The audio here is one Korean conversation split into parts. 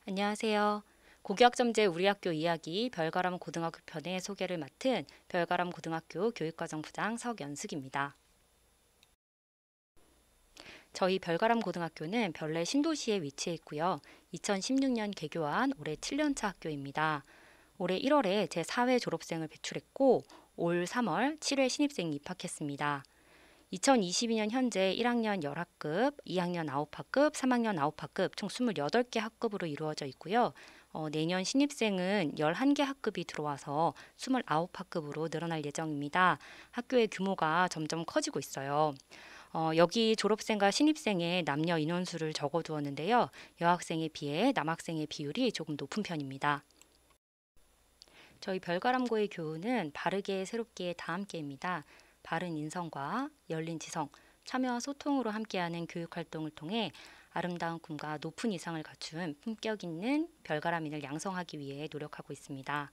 안녕하세요. 고교학점제 우리 학교 이야기 별가람 고등학교 편의 소개를 맡은 별가람 고등학교 교육과정 부장 석연숙입니다. 저희 별가람 고등학교는 별내 신도시에 위치해 있고요. 2016년 개교한 올해 7년차 학교입니다. 올해 1월에 제4회 졸업생을 배출했고 올 3월 7회 신입생이 입학했습니다. 2022년 현재 1학년 10학급, 2학년 9학급, 3학년 9학급 총 28개 학급으로 이루어져 있고요. 내년 신입생은 11개 학급이 들어와서 29학급으로 늘어날 예정입니다. 학교의 규모가 점점 커지고 있어요. 여기 졸업생과 신입생의 남녀 인원수를 적어두었는데요. 여학생에 비해 남학생의 비율이 조금 높은 편입니다. 저희 별가람고의 교훈은 바르게 새롭게 다 함께입니다. 바른 인성과 열린 지성, 참여와 소통으로 함께하는 교육 활동을 통해 아름다운 꿈과 높은 이상을 갖춘 품격 있는 별가람인을 양성하기 위해 노력하고 있습니다.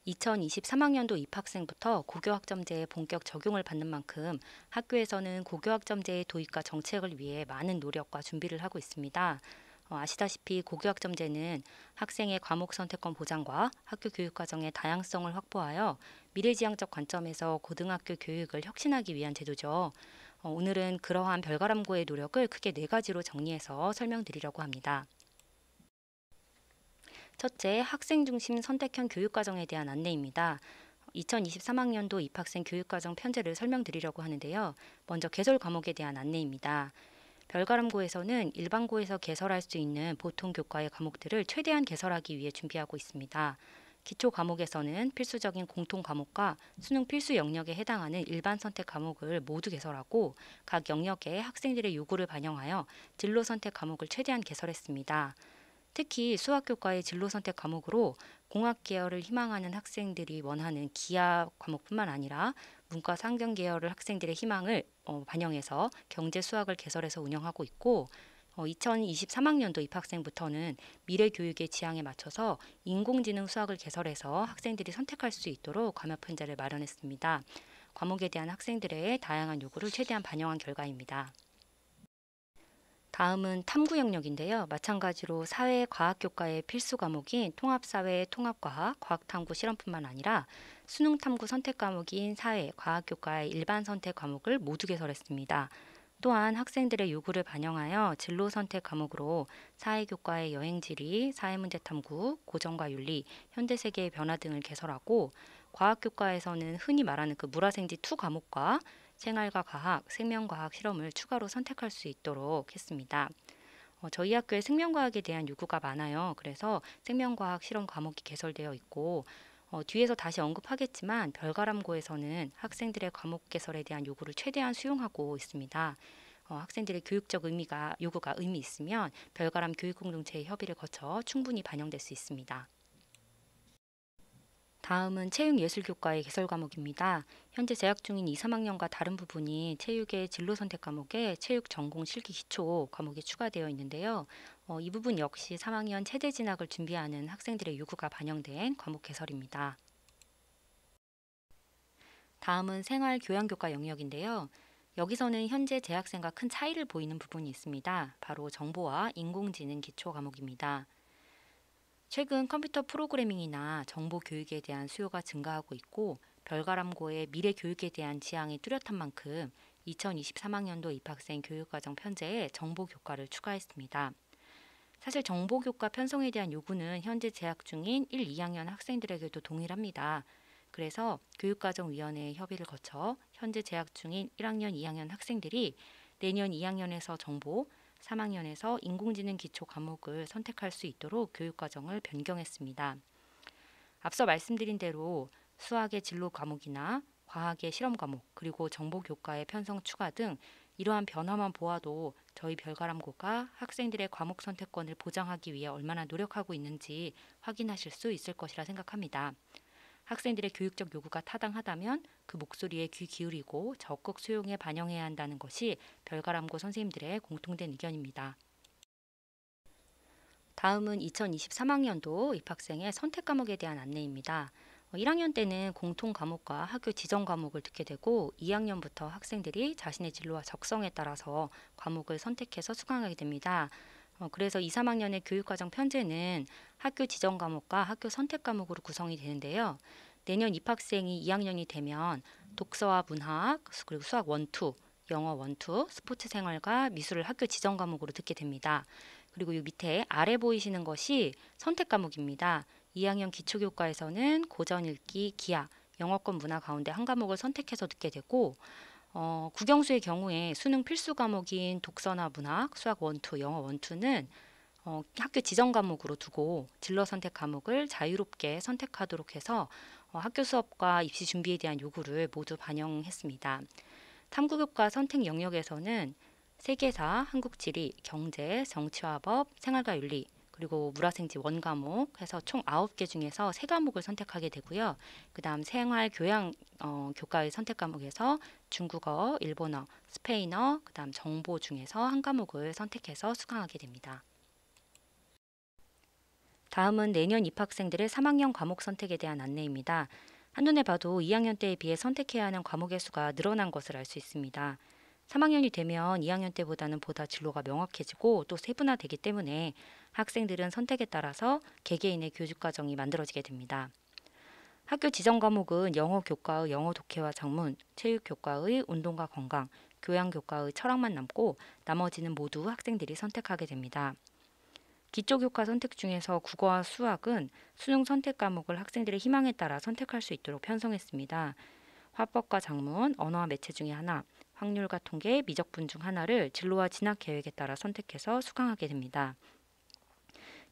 2023학년도 입학생부터 고교학점제의 본격 적용을 받는 만큼 학교에서는 고교학점제의 도입과 정책을 위해 많은 노력과 준비를 하고 있습니다. 아시다시피 고교학점제는 학생의 과목 선택권 보장과 학교 교육 과정의 다양성을 확보하여 미래지향적 관점에서 고등학교 교육을 혁신하기 위한 제도죠. 오늘은 그러한 별가람고의 노력을 크게 네 가지로 정리해서 설명드리려고 합니다. 첫째, 학생 중심 선택형 교육과정에 대한 안내입니다. 2023학년도 입학생 교육과정 편제를 설명드리려고 하는데요. 먼저 개설 과목에 대한 안내입니다. 별가람고에서는 일반고에서 개설할 수 있는 보통 교과의 과목들을 최대한 개설하기 위해 준비하고 있습니다. 기초 과목에서는 필수적인 공통 과목과 수능 필수 영역에 해당하는 일반 선택 과목을 모두 개설하고 각 영역의 학생들의 요구를 반영하여 진로 선택 과목을 최대한 개설했습니다. 특히 수학교과의 진로 선택 과목으로 공학 계열을 희망하는 학생들이 원하는 기하 과목뿐만 아니라 문과 상경 계열을 학생들의 희망을 반영해서 경제 수학을 개설해서 운영하고 있고 2023학년도 입학생부터는 미래 교육의 지향에 맞춰서 인공지능 수학을 개설해서 학생들이 선택할 수 있도록 과목 편제를 마련했습니다. 과목에 대한 학생들의 다양한 요구를 최대한 반영한 결과입니다. 다음은 탐구 영역인데요. 마찬가지로 사회과학교과의 필수 과목인 통합사회, 통합과학, 과학탐구 실험뿐만 아니라 수능 탐구 선택 과목인 사회과학교과의 일반 선택 과목을 모두 개설했습니다. 또한 학생들의 요구를 반영하여 진로 선택 과목으로 사회교과의 여행지리, 사회문제탐구, 고정과 윤리, 현대세계의 변화 등을 개설하고 과학교과에서는 흔히 말하는 그 물화생지 2 과목과 생활과 과학, 생명과학 실험을 추가로 선택할 수 있도록 했습니다. 저희 학교에 생명과학에 대한 요구가 많아요. 그래서 생명과학 실험 과목이 개설되어 있고 뒤에서 다시 언급하겠지만 별가람고에서는 학생들의 과목 개설에 대한 요구를 최대한 수용하고 있습니다. 학생들의 교육적 요구가 의미 있으면 별가람 교육공동체의 협의를 거쳐 충분히 반영될 수 있습니다. 다음은 체육예술교과의 개설 과목입니다. 현재 재학 중인 2, 3학년과 다른 부분이 체육의 진로 선택 과목에 체육 전공 실기 기초 과목이 추가되어 있는데요. 이 부분 역시 3학년 체대 진학을 준비하는 학생들의 요구가 반영된 과목 개설입니다. 다음은 생활교양교과 영역인데요. 여기서는 현재 재학생과 큰 차이를 보이는 부분이 있습니다. 바로 정보와 인공지능 기초 과목입니다. 최근 컴퓨터 프로그래밍이나 정보 교육에 대한 수요가 증가하고 있고 별가람고의 미래 교육에 대한 지향이 뚜렷한 만큼 2023학년도 입학생 교육과정 편제에 정보 교과를 추가했습니다. 사실 정보 교과 편성에 대한 요구는 현재 재학 중인 1, 2학년 학생들에게도 동일합니다. 그래서 교육과정위원회의 협의를 거쳐 현재 재학 중인 1학년, 2학년 학생들이 내년 2학년에서 정보, 3학년에서 인공지능 기초 과목을 선택할 수 있도록 교육과정을 변경했습니다. 앞서 말씀드린 대로 수학의 진로 과목이나 과학의 실험 과목, 그리고 정보 교과의 편성 추가 등 이러한 변화만 보아도 저희 별가람고가 학생들의 과목 선택권을 보장하기 위해 얼마나 노력하고 있는지 확인하실 수 있을 것이라 생각합니다. 학생들의 교육적 요구가 타당하다면 그 목소리에 귀 기울이고 적극 수용에 반영해야 한다는 것이 별가람고 선생님들의 공통된 의견입니다. 다음은 2023학년도 입학생의 선택 과목에 대한 안내입니다. 1학년 때는 공통 과목과 학교 지정 과목을 듣게 되고 2학년부터 학생들이 자신의 진로와 적성에 따라서 과목을 선택해서 수강하게 됩니다. 그래서 2, 3학년의 교육과정 편제는 학교 지정 과목과 학교 선택 과목으로 구성이 되는데요. 내년 입학생이 2학년이 되면 독서와 문학, 그리고 수학 1, 2, 영어 1, 2, 스포츠 생활과 미술을 학교 지정 과목으로 듣게 됩니다. 그리고 이 밑에 아래 보이시는 것이 선택 과목입니다. 2학년 기초교과에서는 고전 읽기, 기하, 영어권 문화 가운데 한 과목을 선택해서 듣게 되고 국영수의 경우에 수능 필수 과목인 독서나 문학, 수학 1, 2, 영어 1, 2는 학교 지정 과목으로 두고 진로 선택 과목을 자유롭게 선택하도록 해서 학교 수업과 입시 준비에 대한 요구를 모두 반영했습니다. 탐구교과 선택 영역에서는 세계사, 한국지리, 경제, 정치와 법, 생활과 윤리, 그리고 물화생지 원 과목 해서 총 9개 중에서 3과목을 선택하게 되고요. 그 다음 생활 교양 교과의 선택 과목에서 중국어, 일본어, 스페인어, 그 다음 정보 중에서 한 과목을 선택해서 수강하게 됩니다. 다음은 내년 입학생들의 3학년 과목 선택에 대한 안내입니다. 한눈에 봐도 2학년 때에 비해 선택해야 하는 과목의 수가 늘어난 것을 알 수 있습니다. 3학년이 되면 2학년 때보다는 보다 진로가 명확해지고 또 세분화되기 때문에 학생들은 선택에 따라서 개개인의 교육 과정이 만들어지게 됩니다. 학교 지정 과목은 영어 교과의 영어 독해와 작문, 체육 교과의 운동과 건강, 교양 교과의 철학만 남고 나머지는 모두 학생들이 선택하게 됩니다. 기초교과 선택 중에서 국어와 수학은 수능 선택 과목을 학생들의 희망에 따라 선택할 수 있도록 편성했습니다. 화법과 작문, 언어와 매체 중에 하나, 확률과 통계, 미적분 중 하나를 진로와 진학 계획에 따라 선택해서 수강하게 됩니다.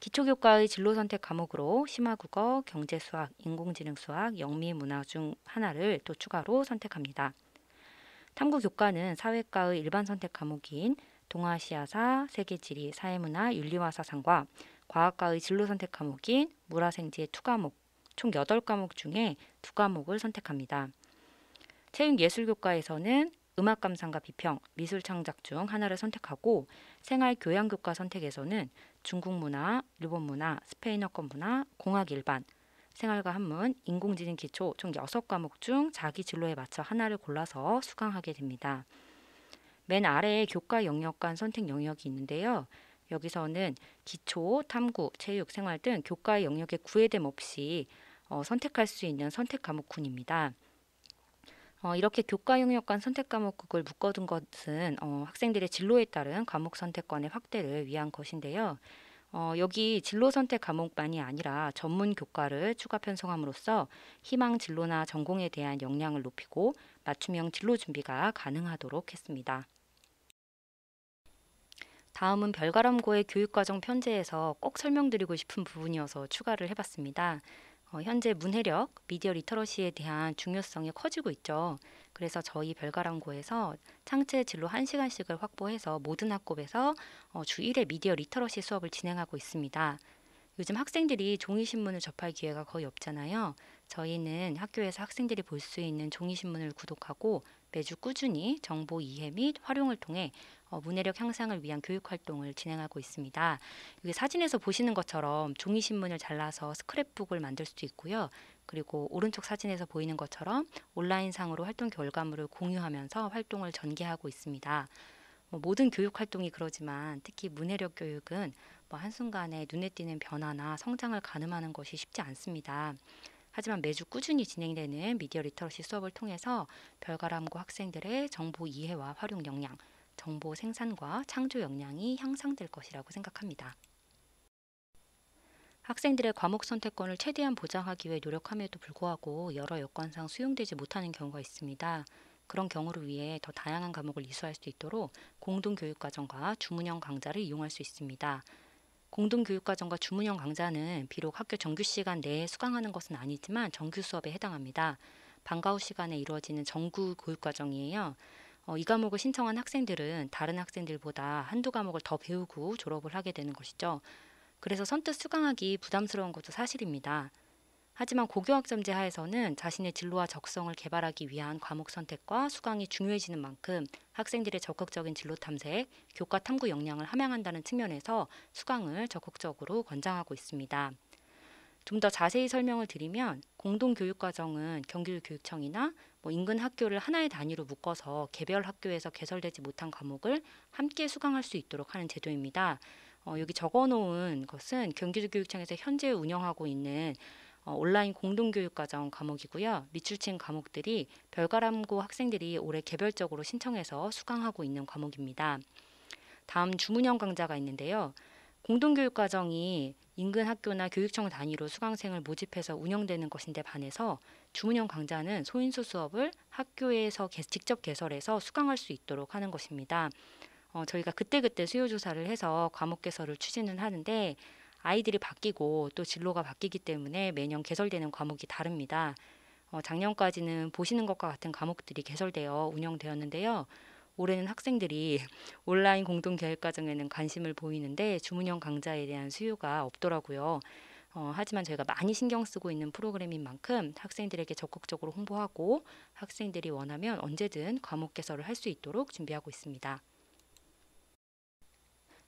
기초교과의 진로 선택 과목으로 심화국어, 경제수학, 인공지능수학, 영미문화 중 하나를 또 추가로 선택합니다. 탐구교과는 사회과의 일반 선택 과목인 동아시아사, 세계지리, 사회문화, 윤리와 사상과 과학과의 진로 선택 과목인 물화생지의 2과목, 총 8과목 중에 2과목을 선택합니다. 체육예술교과에서는 음악감상과 비평, 미술창작 중 하나를 선택하고 생활교양교과 선택에서는 중국문화, 일본문화, 스페인어권 문화, 공학 일반, 생활과 한문, 인공지능 기초 총 6과목 중 자기 진로에 맞춰 하나를 골라서 수강하게 됩니다. 맨 아래에 교과 영역 간 선택 영역이 있는데요. 여기서는 기초, 탐구, 체육, 생활 등 교과 영역에 구애됨 없이 선택할 수 있는 선택 과목군입니다. 이렇게 교과 영역 간 선택 과목국을 묶어둔 것은 학생들의 진로에 따른 과목 선택권의 확대를 위한 것인데요. 여기 진로 선택 과목만이 아니라 전문 교과를 추가 편성함으로써 희망 진로나 전공에 대한 역량을 높이고 맞춤형 진로 준비가 가능하도록 했습니다. 다음은 별가람고의 교육과정 편제에서 꼭 설명드리고 싶은 부분이어서 추가를 해봤습니다. 현재 문해력, 미디어 리터러시에 대한 중요성이 커지고 있죠. 그래서 저희 별가람고에서 창체 진로 1시간씩을 확보해서 모든 학급에서 주 1회 미디어 리터러시 수업을 진행하고 있습니다. 요즘 학생들이 종이신문을 접할 기회가 거의 없잖아요. 저희는 학교에서 학생들이 볼 수 있는 종이신문을 구독하고 매주 꾸준히 정보 이해 및 활용을 통해 문해력 향상을 위한 교육 활동을 진행하고 있습니다. 여기 사진에서 보시는 것처럼 종이신문을 잘라서 스크랩북을 만들 수도 있고요. 그리고 오른쪽 사진에서 보이는 것처럼 온라인상으로 활동 결과물을 공유하면서 활동을 전개하고 있습니다. 모든 교육 활동이 그러지만 특히 문해력 교육은 한순간에 눈에 띄는 변화나 성장을 가늠하는 것이 쉽지 않습니다. 하지만 매주 꾸준히 진행되는 미디어 리터러시 수업을 통해서 별가람고 학생들의 정보 이해와 활용 역량, 정보 생산과 창조 역량이 향상될 것이라고 생각합니다. 학생들의 과목 선택권을 최대한 보장하기 위해 노력함에도 불구하고 여러 여건상 수용되지 못하는 경우가 있습니다. 그런 경우를 위해 더 다양한 과목을 이수할 수 있도록 공동교육과정과 주문형 강좌를 이용할 수 있습니다. 공동교육과정과 주문형 강좌는 비록 학교 정규 시간 내에 수강하는 것은 아니지만 정규 수업에 해당합니다. 방과 후 시간에 이루어지는 정규 교육과정이에요. 이 과목을 신청한 학생들은 다른 학생들보다 한두 과목을 더 배우고 졸업을 하게 되는 것이죠. 그래서 선뜻 수강하기 부담스러운 것도 사실입니다. 하지만 고교학점제 하에서는 자신의 진로와 적성을 개발하기 위한 과목 선택과 수강이 중요해지는 만큼 학생들의 적극적인 진로 탐색, 교과 탐구 역량을 함양한다는 측면에서 수강을 적극적으로 권장하고 있습니다. 좀 더 자세히 설명을 드리면 공동교육과정은 경기도교육청이나 인근 학교를 하나의 단위로 묶어서 개별 학교에서 개설되지 못한 과목을 함께 수강할 수 있도록 하는 제도입니다. 여기 적어 놓은 것은 경기도교육청에서 현재 운영하고 있는 온라인 공동교육과정 과목이고요. 밑줄친 과목들이 별가람고 학생들이 올해 개별적으로 신청해서 수강하고 있는 과목입니다. 다음 주문형 강좌가 있는데요. 공동교육과정이 인근 학교나 교육청 단위로 수강생을 모집해서 운영되는 것인데 반해서 주문형 강좌는 소인수 수업을 학교에서 직접 개설해서 수강할 수 있도록 하는 것입니다. 저희가 그때그때 수요 조사를 해서 과목 개설을 추진을 하는데 아이들이 바뀌고 또 진로가 바뀌기 때문에 매년 개설되는 과목이 다릅니다. 작년까지는 보시는 것과 같은 과목들이 개설되어 운영되었는데요. 올해는 학생들이 온라인 공동교육과정에는 관심을 보이는데 주문형 강좌에 대한 수요가 없더라고요. 하지만 저희가 많이 신경 쓰고 있는 프로그램인 만큼 학생들에게 적극적으로 홍보하고 학생들이 원하면 언제든 과목 개설을 할 수 있도록 준비하고 있습니다.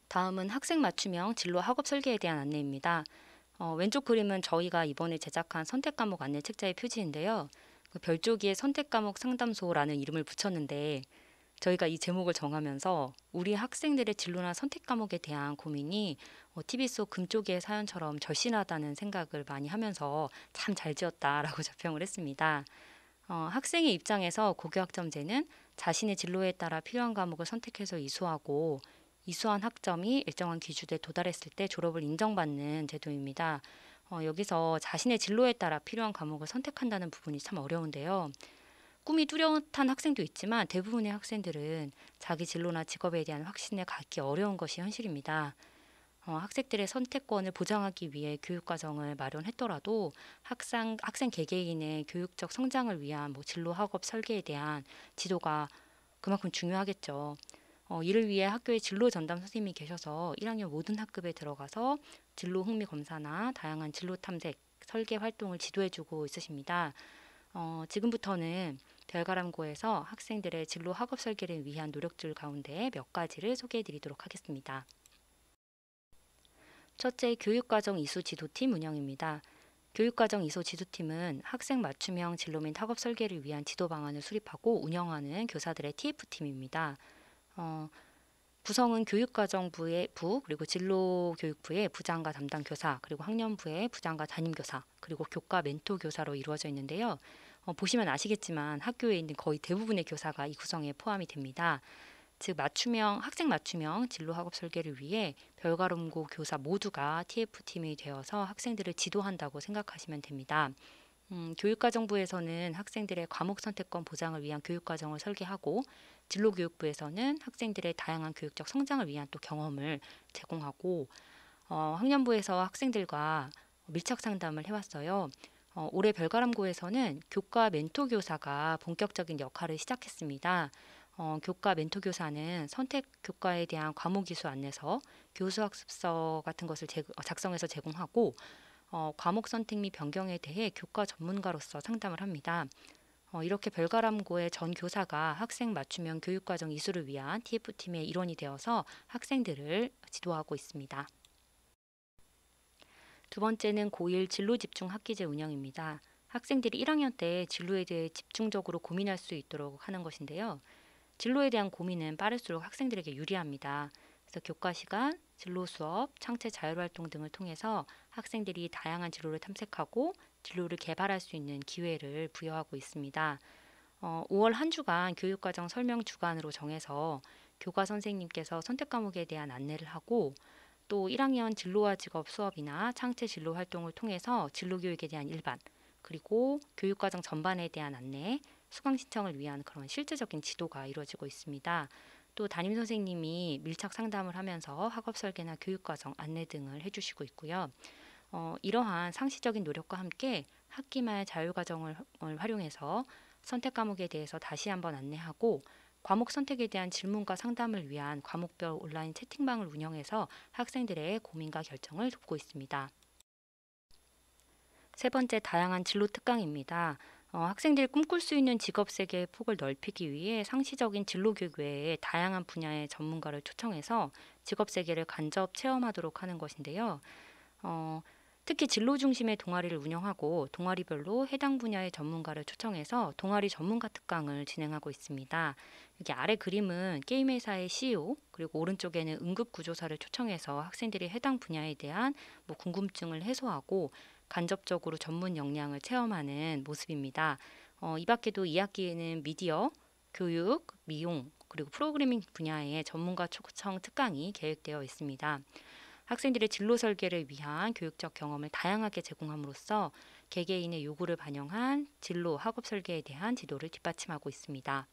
다음은 학생 맞춤형 진로 학업 설계에 대한 안내입니다. 왼쪽 그림은 저희가 이번에 제작한 선택 과목 안내 책자의 표지인데요. 그 별조기에 선택 과목 상담소라는 이름을 붙였는데 저희가 이 제목을 정하면서 우리 학생들의 진로나 선택 과목에 대한 고민이 TV 속 금쪽이의 사연처럼 절실하다는 생각을 많이 하면서 참 잘 지었다라고 자평을 했습니다. 학생의 입장에서 고교학점제는 자신의 진로에 따라 필요한 과목을 선택해서 이수하고 이수한 학점이 일정한 기준에 도달했을 때 졸업을 인정받는 제도입니다. 여기서 자신의 진로에 따라 필요한 과목을 선택한다는 부분이 참 어려운데요. 꿈이 뚜렷한 학생도 있지만 대부분의 학생들은 자기 진로나 직업에 대한 확신을 갖기 어려운 것이 현실입니다. 학생들의 선택권을 보장하기 위해 교육과정을 마련했더라도 학생 개개인의 교육적 성장을 위한 진로 학업 설계에 대한 지도가 그만큼 중요하겠죠. 이를 위해 학교에 진로 전담 선생님이 계셔서 1학년 모든 학급에 들어가서 진로 흥미 검사나 다양한 진로 탐색, 설계 활동을 지도해주고 있으십니다. 지금부터는 별가람고에서 학생들의 진로 학업 설계를 위한 노력들 가운데 몇 가지를 소개해 드리도록 하겠습니다. 첫째, 교육과정 이수 지도팀 운영입니다. 교육과정 이수 지도팀은 학생 맞춤형 진로 및 학업 설계를 위한 지도 방안을 수립하고 운영하는 교사들의 TF팀입니다. 구성은 교육과정부의 부, 그리고 진로교육부의 부장과 담당 교사, 그리고 학년부의 부장과 담임교사, 그리고 교과 멘토 교사로 이루어져 있는데요. 보시면 아시겠지만 학교에 있는 거의 대부분의 교사가 이 구성에 포함이 됩니다. 즉 학생 맞춤형 진로 학업 설계를 위해 별가람고 교사 모두가 TF팀이 되어서 학생들을 지도한다고 생각하시면 됩니다. 교육과정부에서는 학생들의 과목 선택권 보장을 위한 교육과정을 설계하고 진로교육부에서는 학생들의 다양한 교육적 성장을 위한 또 경험을 제공하고 학년부에서 학생들과 밀착 상담을 해왔어요. 올해 별가람고에서는 교과 멘토 교사가 본격적인 역할을 시작했습니다. 교과 멘토 교사는 선택 교과에 대한 과목 이수 안내서, 교수학습서 같은 것을 작성해서 제공하고 과목 선택 및 변경에 대해 교과 전문가로서 상담을 합니다. 이렇게 별가람고의 전 교사가 학생 맞춤형 교육과정 이수를 위한 TF팀의 일원이 되어서 학생들을 지도하고 있습니다. 두 번째는 고1 진로 집중 학기제 운영입니다. 학생들이 1학년 때 진로에 대해 집중적으로 고민할 수 있도록 하는 것인데요. 진로에 대한 고민은 빠를수록 학생들에게 유리합니다. 그래서 교과 시간, 진로 수업, 창체 자율활동 등을 통해서 학생들이 다양한 진로를 탐색하고 진로를 개발할 수 있는 기회를 부여하고 있습니다. 5월 한 주간 교육과정 설명 주간으로 정해서 교과 선생님께서 선택 과목에 대한 안내를 하고 또 1학년 진로와 직업 수업이나 창체 진로 활동을 통해서 진로 교육에 대한 일반 그리고 교육과정 전반에 대한 안내, 수강 신청을 위한 그런 실질적인 지도가 이루어지고 있습니다. 또 담임 선생님이 밀착 상담을 하면서 학업 설계나 교육과정 안내 등을 해주시고 있고요. 이러한 상시적인 노력과 함께 학기 말 자율과정을 활용해서 선택 과목에 대해서 다시 한번 안내하고 과목 선택에 대한 질문과 상담을 위한 과목별 온라인 채팅방을 운영해서 학생들의 고민과 결정을 돕고 있습니다. 세 번째, 다양한 진로 특강입니다. 학생들이 꿈꿀 수 있는 직업 세계의 폭을 넓히기 위해 상시적인 진로 교육 외에 다양한 분야의 전문가를 초청해서 직업 세계를 간접 체험하도록 하는 것인데요. 특히 진로 중심의 동아리를 운영하고 동아리별로 해당 분야의 전문가를 초청해서 동아리 전문가 특강을 진행하고 있습니다. 여기 아래 그림은 게임 회사의 CEO, 그리고 오른쪽에는 응급구조사를 초청해서 학생들이 해당 분야에 대한 궁금증을 해소하고 간접적으로 전문 역량을 체험하는 모습입니다. 이 밖에도 2학기에는 미디어, 교육, 미용, 그리고 프로그래밍 분야의 전문가 초청 특강이 계획되어 있습니다. 학생들의 진로 설계를 위한 교육적 경험을 다양하게 제공함으로써 개개인의 요구를 반영한 진로 학업 설계에 대한 지도를 뒷받침하고 있습니다.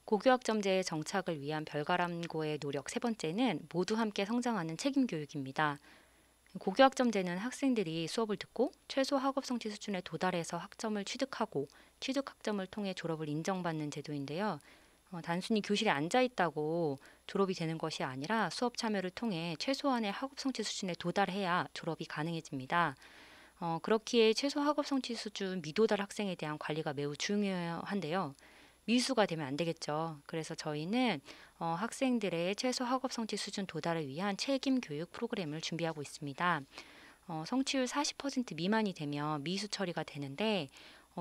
고교학점제의 정착을 위한 별가람고의 노력 세 번째는 모두 함께 성장하는 책임 교육입니다. 고교학점제는 학생들이 수업을 듣고 최소 학업 성취 수준에 도달해서 학점을 취득하고 취득 학점을 통해 졸업을 인정받는 제도인데요. 단순히 교실에 앉아 있다고 졸업이 되는 것이 아니라 수업 참여를 통해 최소한의 학업 성취 수준에 도달해야 졸업이 가능해집니다. 그렇기에 최소 학업 성취 수준 미도달 학생에 대한 관리가 매우 중요한데요. 미수가 되면 안 되겠죠. 그래서 저희는 학생들의 최소 학업 성취 수준 도달을 위한 책임 교육 프로그램을 준비하고 있습니다. 성취율 40% 미만이 되면 미수 처리가 되는데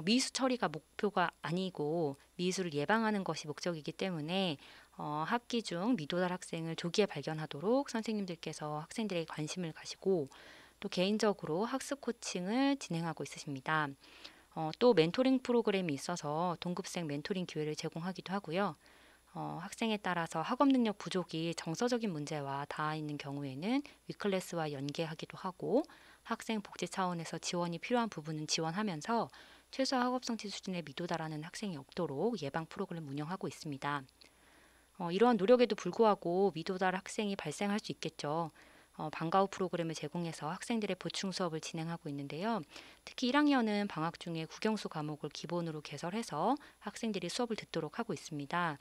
미수 처리가 목표가 아니고 미수를 예방하는 것이 목적이기 때문에 학기 중 미도달 학생을 조기에 발견하도록 선생님들께서 학생들에게 관심을 가시고 또 개인적으로 학습 코칭을 진행하고 있으십니다. 또 멘토링 프로그램이 있어서 동급생 멘토링 기회를 제공하기도 하고요. 학생에 따라서 학업 능력 부족이 정서적인 문제와 닿아 있는 경우에는 위클래스와 연계하기도 하고 학생 복지 차원에서 지원이 필요한 부분은 지원하면서 최소 학업 성취 수준에 미도달하는 학생이 없도록 예방 프로그램 운영하고 있습니다. 이러한 노력에도 불구하고 미도달 학생이 발생할 수 있겠죠. 방과 후 프로그램을 제공해서 학생들의 보충 수업을 진행하고 있는데요. 특히 1학년은 방학 중에 국영수 과목을 기본으로 개설해서 학생들이 수업을 듣도록 하고 있습니다.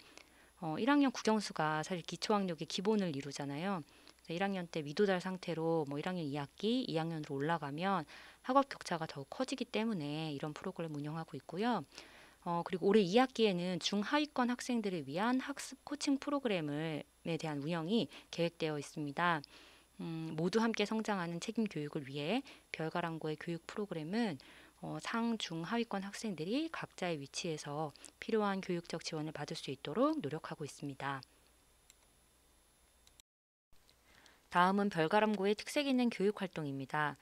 1학년 국영수가 사실 기초학력의 기본을 이루잖아요. 1학년 때 미도달 상태로 1학년 2학기, 2학년으로 올라가면 학업 격차가 더욱 커지기 때문에 이런 프로그램을 운영하고 있고요. 그리고 올해 2학기에는 중하위권 학생들을 위한 학습 코칭 프로그램에 대한 운영이 계획되어 있습니다. 모두 함께 성장하는 책임 교육을 위해 별가람고의 교육 프로그램은 상, 중, 하위권 학생들이 각자의 위치에서 필요한 교육적 지원을 받을 수 있도록 노력하고 있습니다. 다음은 별가람고의 특색 있는 교육 활동입니다.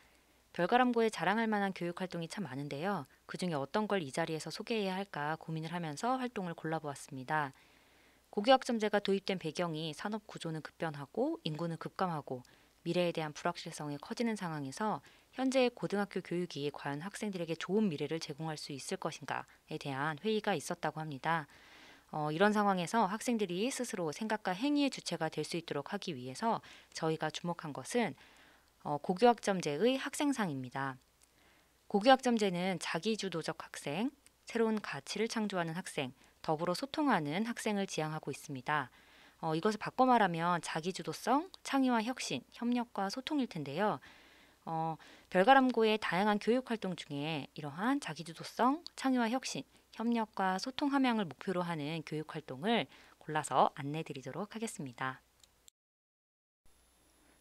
별가람고에 자랑할 만한 교육 활동이 참 많은데요. 그 중에 어떤 걸 이 자리에서 소개해야 할까 고민을 하면서 활동을 골라보았습니다. 고교학점제가 도입된 배경이 산업 구조는 급변하고 인구는 급감하고 미래에 대한 불확실성이 커지는 상황에서 현재의 고등학교 교육이 과연 학생들에게 좋은 미래를 제공할 수 있을 것인가에 대한 회의가 있었다고 합니다. 이런 상황에서 학생들이 스스로 생각과 행위의 주체가 될 수 있도록 하기 위해서 저희가 주목한 것은 고교학점제의 학생상입니다. 고교학점제는 자기주도적 학생, 새로운 가치를 창조하는 학생, 더불어 소통하는 학생을 지향하고 있습니다. 이것을 바꿔 말하면 자기주도성, 창의와 혁신, 협력과 소통일 텐데요. 별가람고의 다양한 교육 활동 중에 이러한 자기주도성, 창의와 혁신, 협력과 소통 함양을 목표로 하는 교육 활동을 골라서 안내 드리도록 하겠습니다.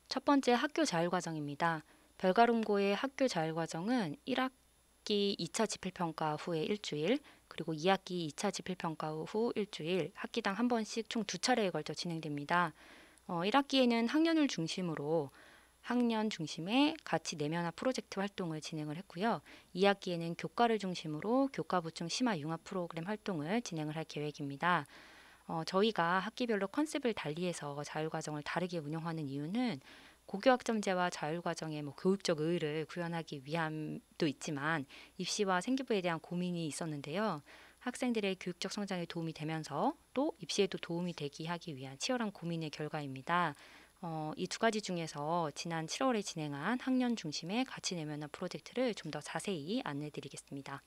첫 번째 학교 자율과정입니다. 별가람고의 학교 자율과정은 1학기 2차 지필평가 후에 일주일, 그리고 2학기 2차 지필평가 후 일주일, 학기당 한 번씩 총 2차례에 걸쳐 진행됩니다. 1학기에는 학년을 중심으로 학년 중심의 가치 내면화 프로젝트 활동을 진행을 했고요. 2학기에는 교과를 중심으로 교과 보충 심화 융합 프로그램 활동을 진행을 할 계획입니다. 저희가 학기별로 컨셉을 달리해서 자율과정을 다르게 운영하는 이유는 고교학점제와 자율과정의 교육적 의의를 구현하기 위함도 있지만 입시와 생기부에 대한 고민이 있었는데요. 학생들의 교육적 성장에 도움이 되면서 또 입시에도 도움이 되게 하기 위한 치열한 고민의 결과입니다. 이 두 가지 중에서 지난 7월에 진행한 학년 중심의 가치 내면화 프로젝트를 좀 더 자세히 안내 드리겠습니다.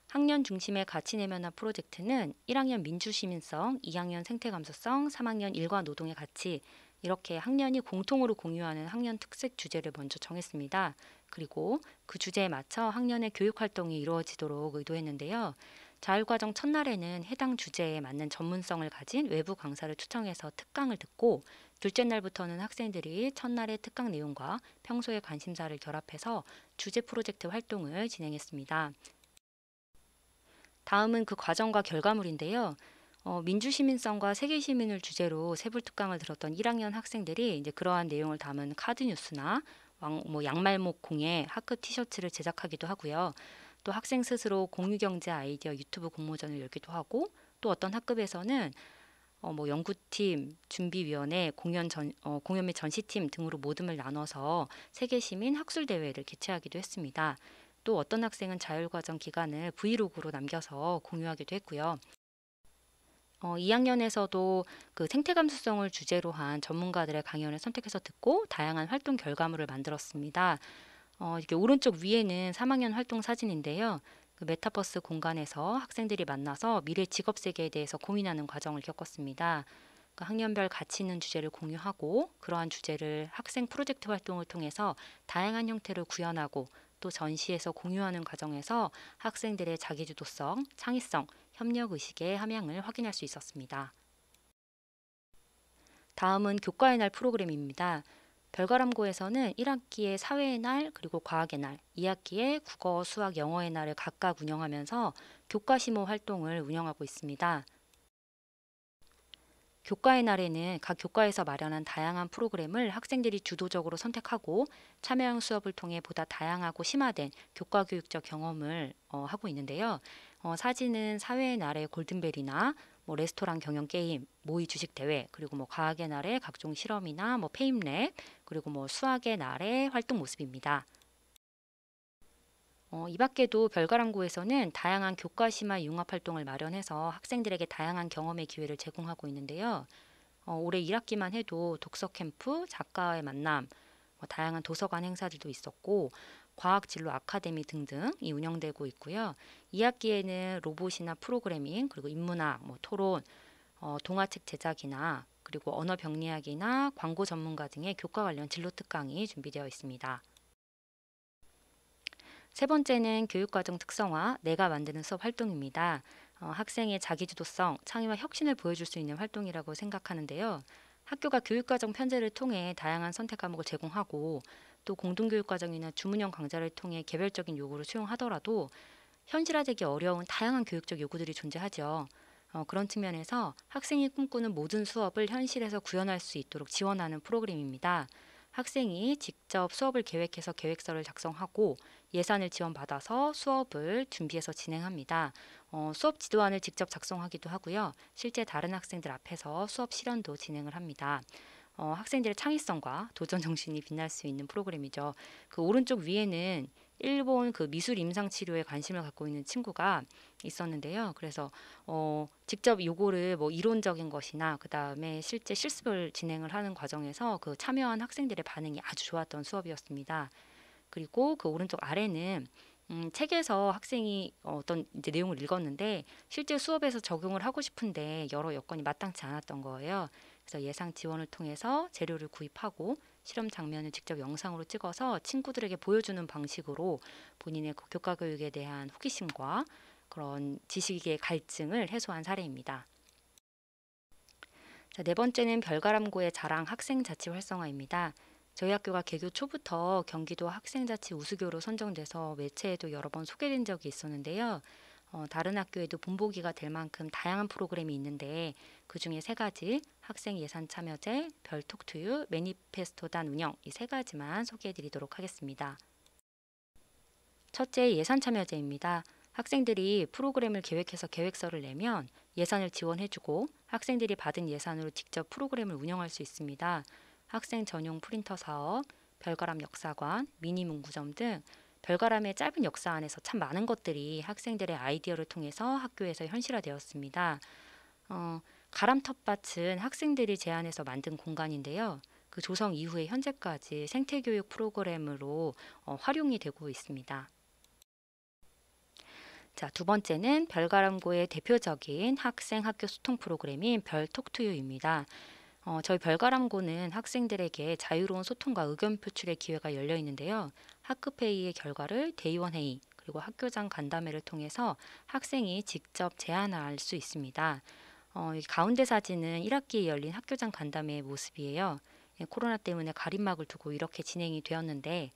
학년 중심의 가치 내면화 프로젝트는 1학년 민주시민성, 2학년 생태감수성, 3학년 일과 노동의 가치, 이렇게 학년이 공통으로 공유하는 학년 특색 주제를 먼저 정했습니다. 그리고 그 주제에 맞춰 학년의 교육 활동이 이루어지도록 의도했는데요. 자율과정 첫날에는 해당 주제에 맞는 전문성을 가진 외부 강사를 초청해서 특강을 듣고 둘째 날부터는 학생들이 첫날의 특강 내용과 평소의 관심사를 결합해서 주제 프로젝트 활동을 진행했습니다. 다음은 그 과정과 결과물인데요. 민주시민성과 세계시민을 주제로 세부 특강을 들었던 1학년 학생들이 이제 그러한 내용을 담은 카드 뉴스나 양말목 공예 학급 티셔츠를 제작하기도 하고요. 또 학생 스스로 공유경제 아이디어 유튜브 공모전을 열기도 하고 또 어떤 학급에서는 연구팀, 준비위원회, 공연 및 전시팀 등으로 모둠을 나눠서 세계시민 학술대회를 개최하기도 했습니다. 또 어떤 학생은 자율과정 기간을 브이로그로 남겨서 공유하기도 했고요. 2학년에서도 그 생태 감수성을 주제로 한 전문가들의 강연을 선택해서 듣고 다양한 활동 결과물을 만들었습니다. 이렇게 오른쪽 위에는 3학년 활동 사진인데요. 그 메타버스 공간에서 학생들이 만나서 미래 직업 세계에 대해서 고민하는 과정을 겪었습니다. 그 학년별 가치 있는 주제를 공유하고 그러한 주제를 학생 프로젝트 활동을 통해서 다양한 형태로 구현하고 또 전시에서 공유하는 과정에서 학생들의 자기주도성, 창의성, 협력의식의 함양을 확인할 수 있었습니다. 다음은 교과의 날 프로그램입니다. 별가람고에서는 1학기에 사회의 날 그리고 과학의 날, 2학기에 국어, 수학, 영어의 날을 각각 운영하면서 교과심호 활동을 운영하고 있습니다. 교과의 날에는 각 교과에서 마련한 다양한 프로그램을 학생들이 주도적으로 선택하고 참여형 수업을 통해 보다 다양하고 심화된 교과 교육적 경험을 하고 있는데요. 사진은 사회의 날의 골든벨이나 레스토랑 경영 게임, 모의 주식 대회, 그리고 과학의 날의 각종 실험이나 페임랩, 그리고 수학의 날의 활동 모습입니다. 이 밖에도 별가람고에서는 다양한 교과 심화 융합 활동을 마련해서 학생들에게 다양한 경험의 기회를 제공하고 있는데요. 올해 1학기만 해도 독서 캠프, 작가의 만남, 다양한 도서관 행사들도 있었고 과학 진로 아카데미 등등이 운영되고 있고요. 2학기에는 로봇이나 프로그래밍, 그리고 인문학, 토론, 동화책 제작이나 그리고 언어 병리학이나 광고 전문가 등의 교과 관련 진로 특강이 준비되어 있습니다. 세 번째는 교육과정 특성화, 내가 만드는 수업 활동입니다. 학생의 자기주도성, 창의와 혁신을 보여줄 수 있는 활동이라고 생각하는데요. 학교가 교육과정 편제를 통해 다양한 선택 과목을 제공하고 또 공동교육과정이나 주문형 강좌를 통해 개별적인 요구를 수용하더라도 현실화되기 어려운 다양한 교육적 요구들이 존재하죠. 그런 측면에서 학생이 꿈꾸는 모든 수업을 현실에서 구현할 수 있도록 지원하는 프로그램입니다. 학생이 직접 수업을 계획해서 계획서를 작성하고 예산을 지원받아서 수업을 준비해서 진행합니다. 수업 지도안을 직접 작성하기도 하고요. 실제 다른 학생들 앞에서 수업 실현도 진행을 합니다. 학생들의 창의성과 도전 정신이 빛날 수 있는 프로그램이죠. 그 오른쪽 위에는 일본 그 미술 임상 치료에 관심을 갖고 있는 친구가 있었는데요. 그래서 직접 요거를 이론적인 것이나 그 다음에 실제 실습을 진행을 하는 과정에서 그 참여한 학생들의 반응이 아주 좋았던 수업이었습니다. 그리고 그 오른쪽 아래는 책에서 학생이 어떤 이제 내용을 읽었는데 실제 수업에서 적용을 하고 싶은데 여러 여건이 마땅치 않았던 거예요. 그래서 예상 지원을 통해서 재료를 구입하고 실험 장면을 직접 영상으로 찍어서 친구들에게 보여주는 방식으로 본인의 교과 교육에 대한 호기심과 그런 지식의 갈증을 해소한 사례입니다. 자, 네 번째는 별가람고의 자랑 학생자치 활성화입니다. 저희 학교가 개교 초부터 경기도 학생자치 우수교로 선정돼서 매체에도 여러 번 소개된 적이 있었는데요. 다른 학교에도 본보기가 될 만큼 다양한 프로그램이 있는데 그 중에 세 가지, 학생 예산 참여제, 별톡투유, 매니페스토단 운영 이 세 가지만 소개해드리도록 하겠습니다. 첫째, 예산 참여제입니다. 학생들이 프로그램을 계획해서 계획서를 내면 예산을 지원해주고 학생들이 받은 예산으로 직접 프로그램을 운영할 수 있습니다. 학생 전용 프린터 사업, 별가람 역사관, 미니 문구점 등 별가람의 짧은 역사 안에서 참 많은 것들이 학생들의 아이디어를 통해서 학교에서 현실화되었습니다. 가람 텃밭은 학생들이 제안해서 만든 공간인데요. 그 조성 이후에 현재까지 생태교육 프로그램으로 활용이 되고 있습니다. 자, 두 번째는 별가람고의 대표적인 학생 학교 소통 프로그램인 별톡투유입니다. 저희 별가람고는 학생들에게 자유로운 소통과 의견 표출의 기회가 열려 있는데요. 학급 회의의 결과를 대의원 회의, 그리고 그리고 학교장 간담회를 통해서 학생이 직접 제안할 수 있습니다. 이 가운데 사진은 1학기에 열린 학교장 간담회의 모습이에요. 코로나 때문에 가림막을 두고 이렇게 진행이 되었는데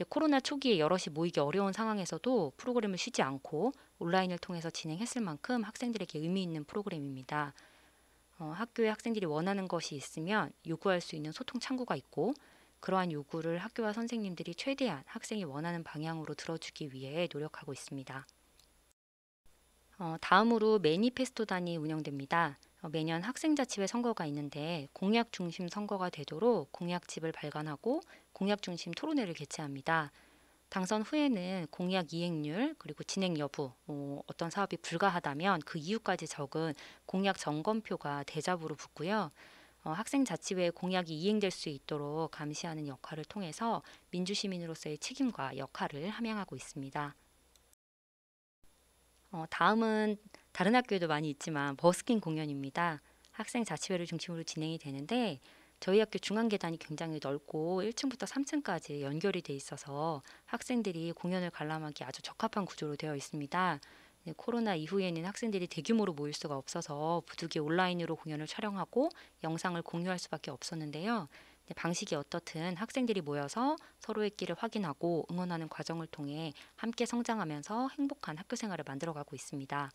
코로나 초기에 여럿이 모이기 어려운 상황에서도 프로그램을 쉬지 않고 온라인을 통해서 진행했을 만큼 학생들에게 의미 있는 프로그램입니다. 학교에 학생들이 원하는 것이 있으면 요구할 수 있는 소통 창구가 있고 그러한 요구를 학교와 선생님들이 최대한 학생이 원하는 방향으로 들어주기 위해 노력하고 있습니다. 다음으로 매니페스토단이 운영됩니다. 매년 학생자치회 선거가 있는데 공약 중심 선거가 되도록 공약집을 발간하고 공약 중심 토론회를 개최합니다. 당선 후에는 공약 이행률 그리고 진행 여부, 어떤 사업이 불가하다면 그 이유까지 적은 공약 점검표가 대자보로 붙고요. 학생자치회 공약이 이행될 수 있도록 감시하는 역할을 통해서 민주시민으로서의 책임과 역할을 함양하고 있습니다. 다음은 다른 학교에도 많이 있지만 버스킹 공연입니다. 학생자치회를 중심으로 진행이 되는데 저희 학교 중앙계단이 굉장히 넓고 1층부터 3층까지 연결이 돼 있어서 학생들이 공연을 관람하기 아주 적합한 구조로 되어 있습니다. 코로나 이후에는 학생들이 대규모로 모일 수가 없어서 부득이 온라인으로 공연을 촬영하고 영상을 공유할 수밖에 없었는데요. 방식이 어떻든 학생들이 모여서 서로의 길을 확인하고 응원하는 과정을 통해 함께 성장하면서 행복한 학교 생활을 만들어가고 있습니다.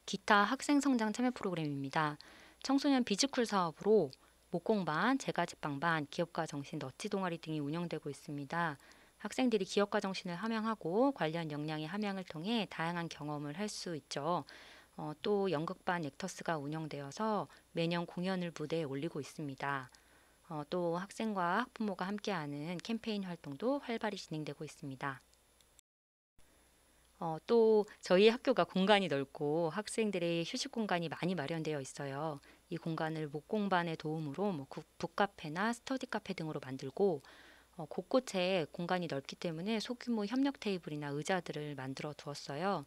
기타 학생 성장 참여 프로그램입니다. 청소년 비즈쿨 사업으로 목공반, 제과제빵반, 기업가 정신, 너치 동아리 등이 운영되고 있습니다. 학생들이 기업가 정신을 함양하고 관련 역량의 함양을 통해 다양한 경험을 할 수 있죠. 또 연극반 액터스가 운영되어서 매년 공연을 무대에 올리고 있습니다. 또 학생과 학부모가 함께하는 캠페인 활동도 활발히 진행되고 있습니다. 또 저희 학교가 공간이 넓고 학생들의 휴식 공간이 많이 마련되어 있어요. 이 공간을 목공반의 도움으로 북카페나 스터디 카페 등으로 만들고 곳곳에 공간이 넓기 때문에 소규모 협력 테이블이나 의자들을 만들어 두었어요.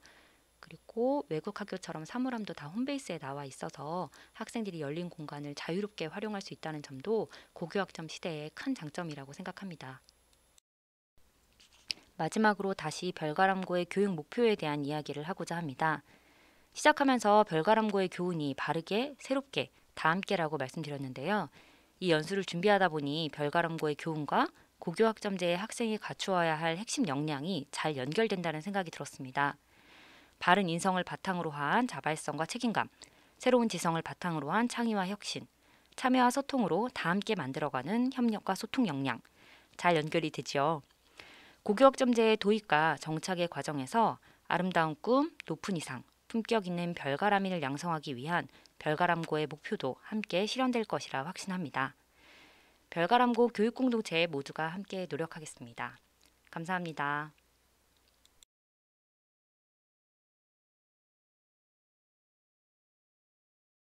그리고 외국 학교처럼 사물함도 다 홈베이스에 나와 있어서 학생들이 열린 공간을 자유롭게 활용할 수 있다는 점도 고교학점 시대의 큰 장점이라고 생각합니다. 마지막으로 다시 별가람고의 교육 목표에 대한 이야기를 하고자 합니다. 시작하면서 별가람고의 교훈이 바르게, 새롭게, 다 함께라고 말씀드렸는데요. 이 연수를 준비하다 보니 별가람고의 교훈과 고교학점제의 학생이 갖추어야 할 핵심 역량이 잘 연결된다는 생각이 들었습니다. 바른 인성을 바탕으로 한 자발성과 책임감, 새로운 지성을 바탕으로 한 창의와 혁신, 참여와 소통으로 다 함께 만들어가는 협력과 소통 역량, 잘 연결이 되지요. 고교학점제의 도입과 정착의 과정에서 아름다운 꿈, 높은 이상, 품격 있는 별가람이를 양성하기 위한 별가람고의 목표도 함께 실현될 것이라 확신합니다. 별가람고 교육공동체 모두가 함께 노력하겠습니다. 감사합니다.